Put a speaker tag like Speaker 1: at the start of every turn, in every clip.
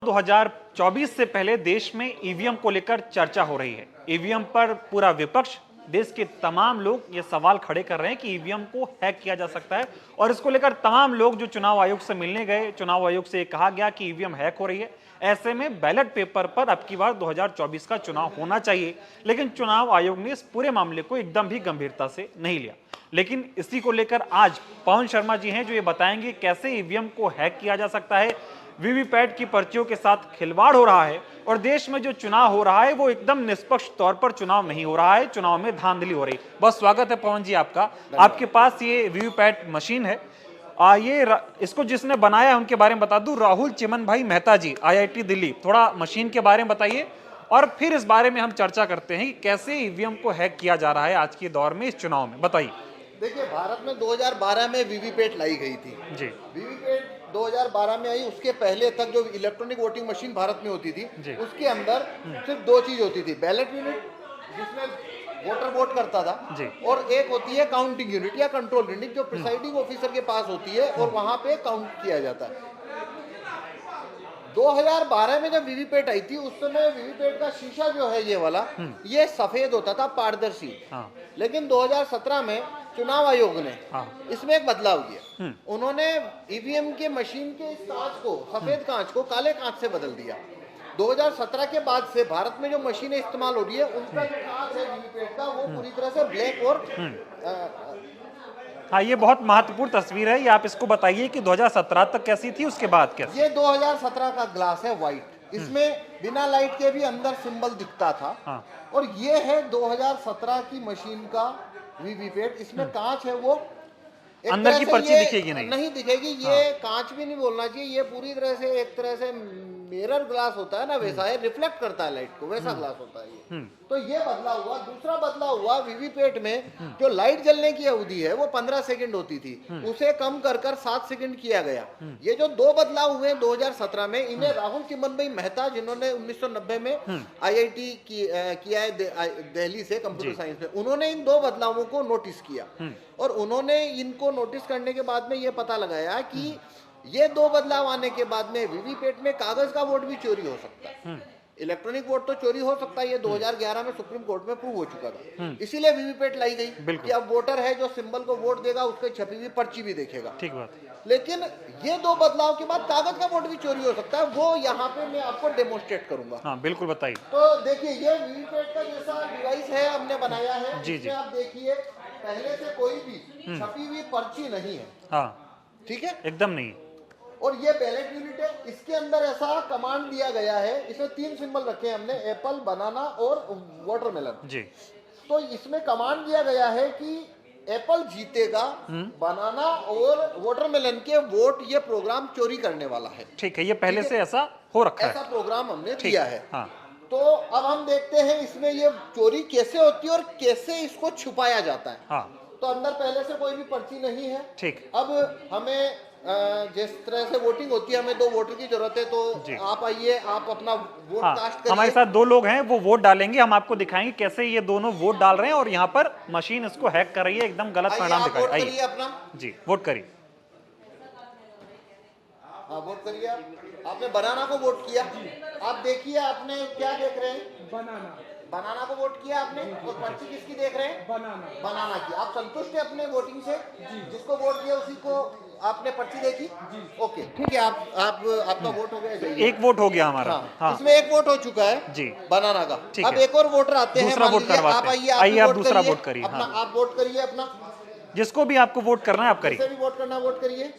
Speaker 1: 2024 से पहले देश में ईवीएम को लेकर चर्चा हो रही है। ईवीएम पर पूरा विपक्ष, देश के तमाम लोग ये सवाल खड़े कर रहे हैं कि ईवीएम को हैक किया जा सकता है और इसको लेकर तमाम लोग जो चुनाव आयोग से मिलने गए, चुनाव आयोग से कहा गया कि ईवीएम हैक हो रही है। ऐसे में बैलेट पेपर पर अब की बार 2024 का चुनाव होना चाहिए, लेकिन चुनाव आयोग ने इस पूरे मामले को एकदम भी गंभीरता से नहीं लिया। लेकिन इसी को लेकर आज पवन शर्मा जी हैं जो ये बताएंगे कैसे ईवीएम को हैक किया जा सकता है, वीवीपैट की पर्चियों के साथ खिलवाड़ हो रहा है और देश में जो चुनाव हो रहा है वो एकदम निष्पक्ष तौर पर चुनाव नहीं हो रहा है, चुनाव में धांधली हो रही। बहुत स्वागत है पवन जी आपका। आपके पास ये वीवीपैट मशीन है, इसको जिसने बनाया है उनके बारे में बता दूं, राहुल चिमन भाई मेहता जी, IIT दिल्ली। थोड़ा मशीन के बारे में बताइए और फिर इस बारे में हम चर्चा करते हैं कि कैसे ईवीएम को हैक किया जा रहा है आज के दौर में, इस चुनाव में। बताइए।
Speaker 2: देखिए, भारत में 2012 में वीवीपैट लाई गई थी
Speaker 1: जी।
Speaker 2: वीवीपैट 2012 में आई। उसके पहले तक जो इलेक्ट्रॉनिक वोटिंग मशीन भारत में होती थी, उसके अंदर सिर्फ दो चीज होती थी, बैलेट यूनिट जिसमें वोटर वोट करता था
Speaker 1: जी।
Speaker 2: और एक होती है काउंटिंग यूनिट या कंट्रोल यूनिट जो प्रिसाइडिंग ऑफिसर के पास होती है और वहां पे काउंट किया जाता है। 2012 में जब वीवीपैट आई थी उस समय वीवीपैट का शीशा जो है ये वाला, ये सफेद होता था, पारदर्शी। लेकिन 2017 में चुनाव आयोग ने इसमें एक बदलाव किया। उन्होंने ईवीएम के मशीन के इस कांच को, सफेद कांच को काले कांच से बदल दिया। 2017 के बाद से भारत में जो मशीनें इस्तेमाल हो रही है उनका जो कांच है वीवीपैट का, वो पूरी तरह से ब्लैक और
Speaker 1: हाँ, ये बहुत महत्वपूर्ण तस्वीर है। ये आप इसको बताइए कि 2017 तक कैसी थी, उसके बाद कैसी?
Speaker 2: ये 2017 का ग्लास है, व्हाइट। इसमें बिना लाइट के भी अंदर सिंबल दिखता था। और ये है 2017 की मशीन का वीवीपैट। इसमें कांच है, वो
Speaker 1: अंदर की पर्ची दिखेगी
Speaker 2: नहीं दिखेगी। ये कांच भी नहीं बोलना चाहिए, ये पूरी तरह से एक तरह से मिरर ग्लास होता है ना, वैसा है, रिफ्लेक्ट करता है लाइट को, वैसा ग्लास होता है ये। तो ये बदलाव हुआ। दूसरा बदलाव हुआ, वीवीपैट में जो लाइट जलने की अवधि है वो 15 सेकंड होती थी, उसे कम कर 7 सेकंड किया गया। ये जो दो बदलाव हुए 2017 में, इन्हें राहुल चिमन भाई मेहता, जिन्होंने 1990 में IIT किया है दिल्ली से कंप्यूटर साइंस में, उन्होंने इन दो बदलावों को नोटिस किया और उन्होंने इनको नोटिस करने के बाद में ये पता लगाया कि ये दो बदलाव आने के बाद में वीवीपैट में कागज का वोट भी चोरी हो सकता है, इलेक्ट्रॉनिक वोट तो चोरी हो सकता है। ये 2011 में सुप्रीम कोर्ट में प्रूव हो चुका था। इसीलिए वीवीपैट लाई गई कि अब वोटर है जो सिंबल को वोट देगा उसके छपी हुई पर्ची भी देखेगा।
Speaker 1: ठीक बात।
Speaker 2: लेकिन ये दो बदलाव के बाद कागज का वोट भी चोरी हो सकता है, वो यहाँ पे मैं आपको डेमोन्स्ट्रेट करूंगा।
Speaker 1: हाँ, बिल्कुल बताइए।
Speaker 2: तो देखिए, ये वीवीपैट का जैसा डिवाइस है, हमने बनाया है।
Speaker 1: जी जी।
Speaker 2: आप देखिए, पहले से कोई भी छपी हुई पर्ची नहीं है।
Speaker 1: हाँ,
Speaker 2: ठीक है,
Speaker 1: एकदम नहीं।
Speaker 2: और ये बैलेट यूनिट है। इसके अंदर ऐसा कमांड दिया गया है, इसमें 3 सिंबल रखे हैं हमने, एप्पल, बनाना और वाटरमेलन जी। तो इसमें कमांड दिया गया है कि एप्पल जीतेगा, बनाना और वाटरमेलन के वोट ये प्रोग्राम चोरी करने वाला है।
Speaker 1: ठीक है, ये पहले से ऐसा हो रखा है,
Speaker 2: ऐसा प्रोग्राम हमने दिया है।
Speaker 1: हाँ।
Speaker 2: तो अब हम देखते हैं इसमें ये चोरी कैसे होती है और कैसे इसको छुपाया जाता है।
Speaker 1: हाँ।
Speaker 2: तो अंदर पहले से कोई भी पर्ची नहीं है।
Speaker 1: ठीक।
Speaker 2: अब हमें जिस तरह से वोटिंग होती है, हमें 2 वोटर की जरूरत है, तो आप आइए, आप अपना वोट कास्ट करिए।
Speaker 1: हमारे साथ 2 लोग हैं, वो वोट डालेंगे, हम आपको दिखाएंगे कैसे ये दोनों वोट डाल रहे हैं और यहाँ पर मशीन इसको हैक कर रही है, एकदम गलत परिणाम दिखा रही है।
Speaker 2: आइए अपना
Speaker 1: जी, वोट करिए।
Speaker 2: हाँ, वोट करिए। आपने बनाना को वोट किया। आप देखिए, आपने क्या देख रहे हैं? बनाना को वोट किया आपने, और पर्ची किसकी देख रहे हैं? बनाना की। आप संतुष्ट है अपने वोटिंग से? जिसको वोट दिया उसी को आपने पर्ची देखी? ओके, ठीक है। आपका वोट हो गया।
Speaker 1: एक वोट हो गया हमारा।
Speaker 2: हाँ। इसमें एक वोट हो चुका है जी, बनाना का। अब एक और वोटर आते हैं,
Speaker 1: दूसरा वोट करवाते हैं। आइए, आप दूसरा वोट करिए।
Speaker 2: अपना आप वोट करिए, अपना
Speaker 1: जिसको भी आपको वोट करना है आप करिए।
Speaker 2: भी वोट करना, वोट करिए।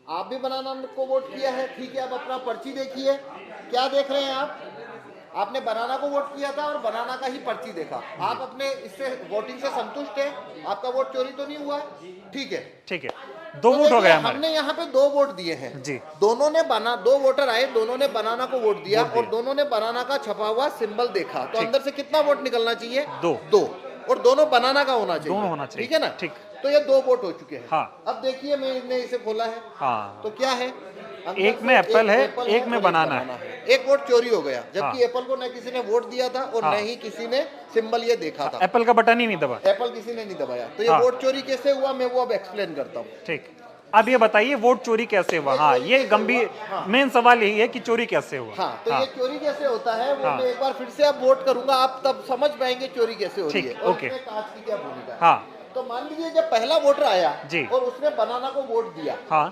Speaker 2: आप भी बनाना को वोट किया है, ठीक है। अब अपना पर्ची देखिए, क्या देख रहे हैं आप? आपने बनाना को वोट किया था और बनाना का ही पर्ची देखा। आप अपने इससे वोटिंग से संतुष्ट है? आपका वोट चोरी तो नहीं हुआ? ठीक है, ठीक है।
Speaker 1: 2 वोट हो गए हमारे।
Speaker 2: हमने यहाँ पे 2 वोट दिए हैं जी। दोनों ने 2 वोटर आए, दोनों ने बनाना को वोट दिया और दोनों ने बनाना का छपा हुआ सिंबल देखा। तो अंदर से कितना वोट निकलना चाहिए? 2। और दोनों बनाना का होना चाहिए।
Speaker 1: दोनों होना चाहिए,
Speaker 2: ठीक है ना?
Speaker 1: ठीक।
Speaker 2: तो ये 2 वोट हो चुके हैं।
Speaker 1: हाँ।
Speaker 2: अब देखिए, मैंने इसे खोला है। हाँ। तो क्या है?
Speaker 1: एक में एप्पल है, एक में बनाना है।
Speaker 2: एक वोट चोरी हो गया, जबकि एप्पल को न किसी ने वोट दिया था और न ही किसी ने सिंबल ये देखा था।
Speaker 1: एप्पल का बटन ही नहीं दबा,
Speaker 2: एप्पल किसी ने नहीं दबाया। तो ये वोट चोरी कैसे हुआ, मैं वो अब एक्सप्लेन करता हूँ।
Speaker 1: ठीक। अब ये बताइए वोट चोरी कैसे हुआ? हाँ, ये गंभीर मेन सवाल यही है कि चोरी कैसे हुआ।
Speaker 2: हाँ, तो ये चोरी कैसे होता है वो मैं एक बार फिर से अब वोट करूंगा, आप तब समझ पाएंगे चोरी कैसे हो रही है और इसमें कांच की क्या भूमिका है।
Speaker 1: हाँ,
Speaker 2: तो मान लीजिए जब पहला वोटर आया
Speaker 1: जी,
Speaker 2: और उसने बनाना को वोट दिया,
Speaker 1: हाँ,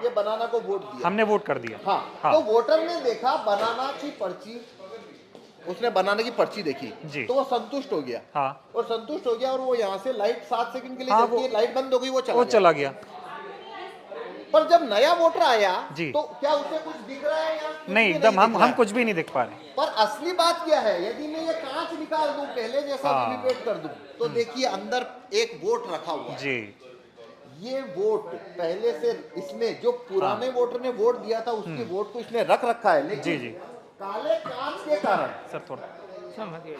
Speaker 2: ये बनाना को वोट दिया,
Speaker 1: हमने वोट कर दिया।
Speaker 2: हाँ, तो वोटर ने देखा बनाना की पर्ची, उसने बनाने की पर्ची देखी
Speaker 1: जी,
Speaker 2: तो वो संतुष्ट हो गया।
Speaker 1: हाँ,
Speaker 2: और संतुष्ट हो गया और वो यहाँ से लाइट 7 सेकंड के लिए
Speaker 1: हाँ,
Speaker 2: जलती है, लाइट बंद हो गई, वो
Speaker 1: चला गया।
Speaker 2: पर जब नया वोटर आया
Speaker 1: जी,
Speaker 2: तो क्या उसे कुछ दिख रहा है या
Speaker 1: नहीं, एकदम हम कुछ भी नहीं दिख पा रहे।
Speaker 2: पर असली बात क्या है, यदि मैं ये कांच निकाल दूं पहले जैसा वीवीपैट कर दूं तो देखिए अंदर एक वोट रखा हुआ है
Speaker 1: जी,
Speaker 2: ये वोट पहले से इसने जो पुराने वोटर ने वोट दिया था उसके वोट को इसने रख रखा है, लेकिन
Speaker 1: जी,
Speaker 2: काले कांच के कारण
Speaker 1: सर थोड़ा,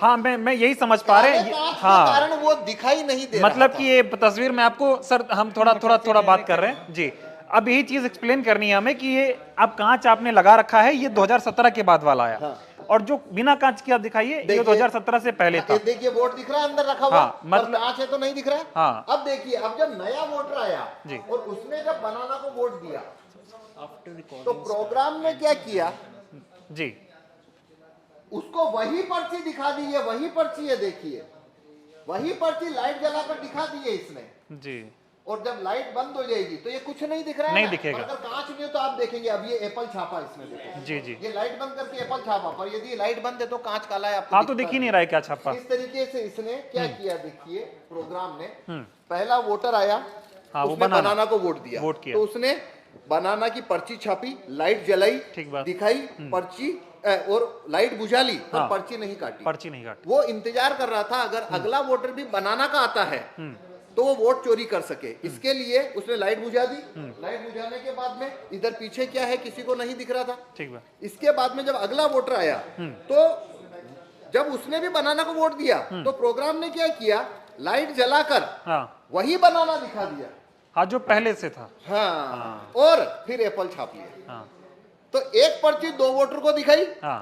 Speaker 1: हाँ, मैं यही समझ पा रहे हैं। हाँ,
Speaker 2: के कारण वो दिखाई नहीं दे
Speaker 1: मतलब
Speaker 2: रहा
Speaker 1: कि ये तस्वीर में आपको सर हम थोड़ा बात कर रहे हैं जी। अब यही चीज एक्सप्लेन करनी है हमें कि ये अब कांच आपने लगा रखा है, ये 2017 के बाद वाला आया, और जो बिना कांच की आप दिखाइए ये 2017 से पहले था।
Speaker 2: देखिए वोट दिख रहा है अंदर रखा हुआ,
Speaker 1: हाँ, मतलब
Speaker 2: कांच है तो नहीं दिख रहा है।
Speaker 1: हाँ,
Speaker 2: अब देखिए अब जब नया वोटर आया
Speaker 1: जी,
Speaker 2: और उसने जब बनाना को वोट दिया तो प्रोग्राम ने क्या किया
Speaker 1: जी,
Speaker 2: उसको वही पर्ची दिखा दी है, वही पर्ची है, देखिए वही पर्ची लाइट जलाकर दिखा दी है इसने
Speaker 1: जी,
Speaker 2: और जब लाइट बंद हो जाएगी तो ये कुछ नहीं दिख रहा है,
Speaker 1: नहीं
Speaker 2: ना?
Speaker 1: दिखेगा।
Speaker 2: अगर कांच नहीं हो तो आप देखेंगे अब ये एप्पल छापा इसमें देखो,
Speaker 1: जी, जी,
Speaker 2: ये लाइट बंद करके एप्पल छापा, पर यदि लाइट बंद है तो कांच काला है, आपको
Speaker 1: हाँ, तो दिख ही नहीं रहा है क्या छापा।
Speaker 2: इस तरीके से इसने क्या किया, देखिए प्रोग्राम ने पहला वोटर आया,
Speaker 1: हाँ,
Speaker 2: उसने बनाना को वोट दिया,
Speaker 1: वोट किया,
Speaker 2: तो उसने बनाना की पर्ची छापी, लाइट जलाई,
Speaker 1: ठीक बात,
Speaker 2: दिखाई पर्ची और लाइट बुझा ली, पर
Speaker 1: हाँ,
Speaker 2: पर्ची नहीं काटी,
Speaker 1: पर्ची नहीं काटी।
Speaker 2: वो इंतजार कर रहा था अगर अगला वोटर भी बनाना का आता है तो वो वोट चोरी कर सके, इसके लिए उसने लाइट बुझा दी। लाइट बुझाने के बाद में इधर पीछे क्या है किसी को नहीं दिख रहा था,
Speaker 1: ठीक है।
Speaker 2: इसके बाद में जब अगला वोटर आया तो जब उसने भी बनाना को वोट दिया तो प्रोग्राम ने क्या किया, लाइट जलाकर
Speaker 1: हाँ,
Speaker 2: वही बनाना दिखा दिया,
Speaker 1: हाँ, जो पहले से था।
Speaker 2: हाँ, और फिर एप्पल छाप लिया।
Speaker 1: हाँ,
Speaker 2: तो एक पर्ची 2 वोटर को दिखाई
Speaker 1: हाँ,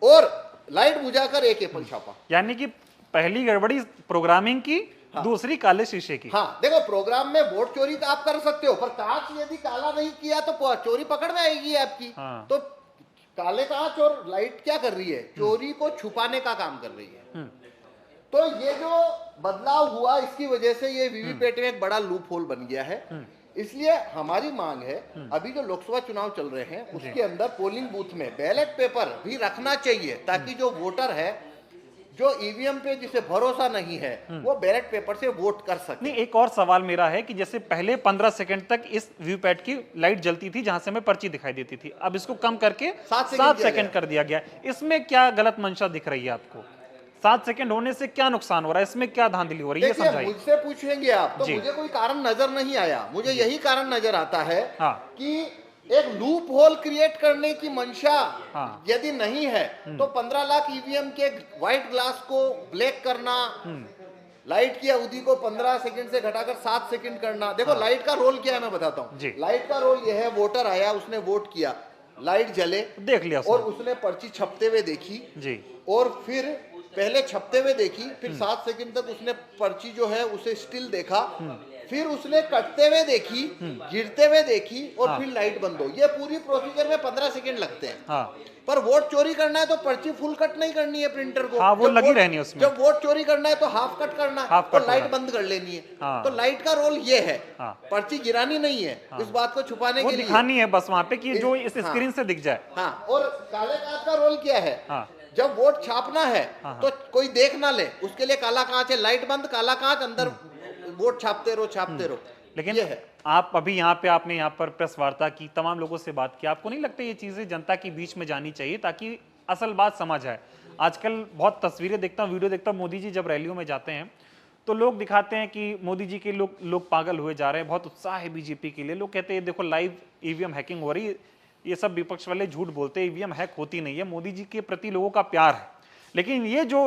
Speaker 2: और लाइट बुझाकर एक एप्पल छापा,
Speaker 1: यानी कि पहली गड़बड़ी प्रोग्रामिंग की, दूसरी काले शीशे की।
Speaker 2: हाँ, देखो प्रोग्राम में वोट चोरी आप कर सकते हो, पर कांच यदि काला नहीं किया तो चोरी पकड़ में आएगी आपकी।
Speaker 1: हाँ,
Speaker 2: तो काले कांच और लाइट क्या कर रही है, चोरी को छुपाने का काम कर रही है। तो ये जो बदलाव हुआ इसकी वजह से ये वीवीपैट में एक बड़ा लूप होल बन गया है। इसलिए हमारी मांग है अभी जो लोकसभा चुनाव चल रहे हैं उसके अंदर पोलिंग बूथ में बैलेट पेपर भी रखना चाहिए, ताकि जो वोटर है जो ईवीएम पे जिसे भरोसा नहीं है वो बैलेट पेपर से वोट कर सके।
Speaker 1: नहीं, एक और सवाल मेरा है कि जैसे पहले 15 सेकंड तक इस वीवीपैट की लाइट जलती थी जहां से हमें पर्ची दिखाई देती थी, अब इसको कम करके 7 सेकंड कर दिया गया। इसमें क्या गलत मंशा दिख रही है आपको? 7 सेकंड होने से क्या नुकसान हो रहा है, इसमें क्या धांधली हो रही है, ये समझाइए।
Speaker 2: मुझसे पूछेंगे आप तो मुझे कोई कारण नजर नहीं आया, मुझे यही कारण नजर आता है कि एक लूप होल क्रिएट करने की मंशा यदि नहीं है तो 15 लाख ईवीएम के व्हाइट ग्लास को ब्लैक करना, लाइट की अवधि को 15 सेकंड से घटाकर 7 सेकंड करना। देखो लाइट का रोल क्या है मैं बताता हूँ। लाइट का रोल यह है, वोटर आया, उसने वोट किया, लाइट जले,
Speaker 1: देख लिया
Speaker 2: और उसने पर्ची छपते हुए देखी जी, और फिर पहले छपते हुए देखी, फिर 7 सेकंड तक उसने पर्ची जो है उसे स्टिल देखा, फिर उसने कटते हुए देखी, गिरते हुए देखी, और फिर लाइट बंद हो। ये पूरी प्रोसीजर में 15 सेकंड लगते हैं। पर वोट चोरी करना है तो पर्ची फुल कट नहीं करनी है प्रिंटर को,
Speaker 1: वो लगी रहनी है उसमें।
Speaker 2: जब वोट चोरी करना है तो हाफ कट करना है, तो लाइट बंद कर लेनी है। तो लाइट का रोल ये है, पर्ची गिरानी नहीं है, इस बात को छुपाने के लिए
Speaker 1: दिखानी है बस वहां पे कि जो इस स्क्रीन से दिख जाए।
Speaker 2: हाँ, और काले कांच का रोल क्या है, जब वोट छापना है तो कोई देख ना ले, उसके लिए काला कांच है, लाइट बंद, काला कांच, अंदर वोट छापते रहो।
Speaker 1: लेकिन आप अभी यहाँ पे आपने यहाँ पर प्रेस वार्ता की, तमाम लोगों से बात की, आपको नहीं लगता ये चीजें जनता के बीच में जानी चाहिए ताकि असल बात समझ आए? आजकल बहुत तस्वीरें देखता हूँ, वीडियो देखता हूँ, मोदी जी जब रैलियों में जाते हैं तो लोग दिखाते हैं कि मोदी जी के लोग पागल हुए जा रहे हैं, बहुत उत्साह है बीजेपी के लिए। लोग कहते हैं देखो लाइव ईवीएम हैकिंग हो रही है, ये सब विपक्ष वाले झूठ बोलते हैं, ईवीएम हैक होती नहीं है, मोदी जी के प्रति लोगों का प्यार है। लेकिन ये जो